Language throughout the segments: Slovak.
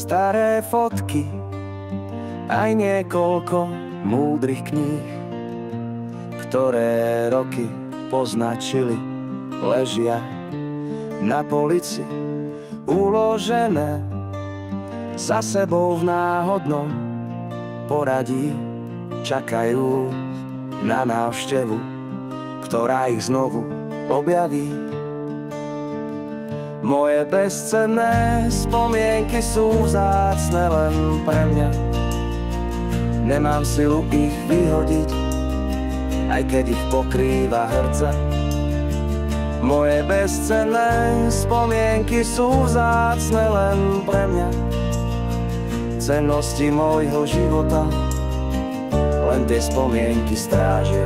Staré fotky, aj niekoľko múdrych kníh, ktoré roky poznačili, ležia na polici, uložené za sebou v náhodnom poradí. Čakajú na návštevu, ktorá ich znovu objaví. Moje bezcenné spomienky sú vzácne len pre mňa. Nemám silu ich vyhodiť, aj keď ich pokrýva hrdza. Moje bezcenné spomienky sú vzácne len pre mňa. Cennosti môjho života len tie spomienky strážia.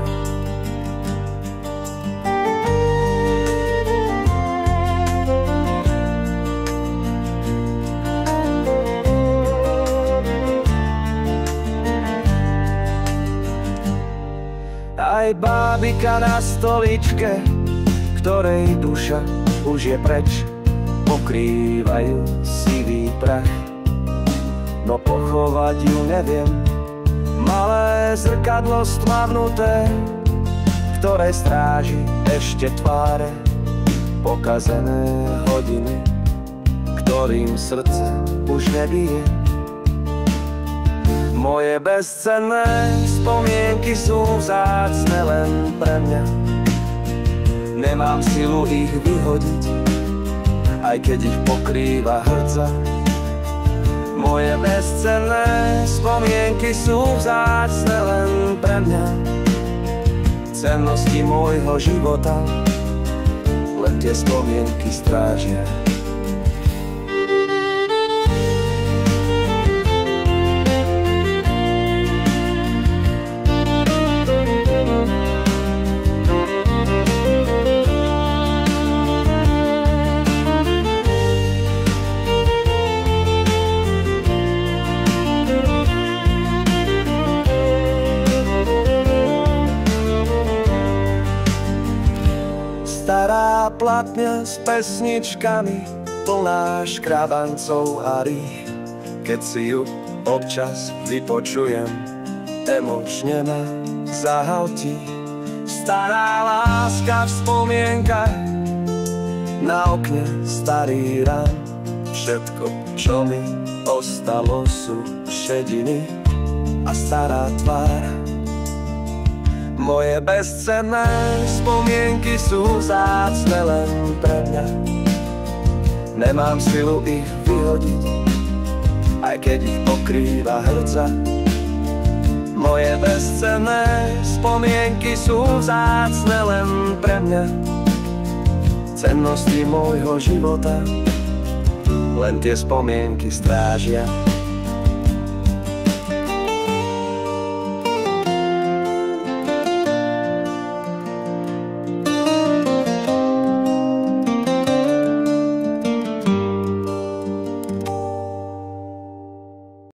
Aj bábika na stoličke, ktorej duša už je preč, pokrývajú sivý prach. No pochovať ju neviem, malé zrkadlo stmavnuté, ktoré stráži ešte tváre, pokazené hodiny, ktorým srdce už nebije. Moje bezcenné spomienky sú vzácne len pre mňa. Nemám silu ich vyhodiť, aj keď ich pokrýva hrdza. Moje bezcenné spomienky sú vzácne len pre mňa. Cennosti môjho života len tie spomienky strážia. Stará platňa s pesničkami, plná škrabancov a rých. Keď si ju občas vypočujem, emočne ma zahltí. Stará láska v spomienkach, na okne starý rám. Všetko, čo mi ostalo, sú šediny a stará tvár. Moje bezcenné spomienky sú vzácne len pre mňa. Nemám silu ich vyhodiť, aj keď ich pokrýva hrdza. Moje bezcenné spomienky sú vzácne len pre mňa. Cennosti môjho života len tie spomienky strážia.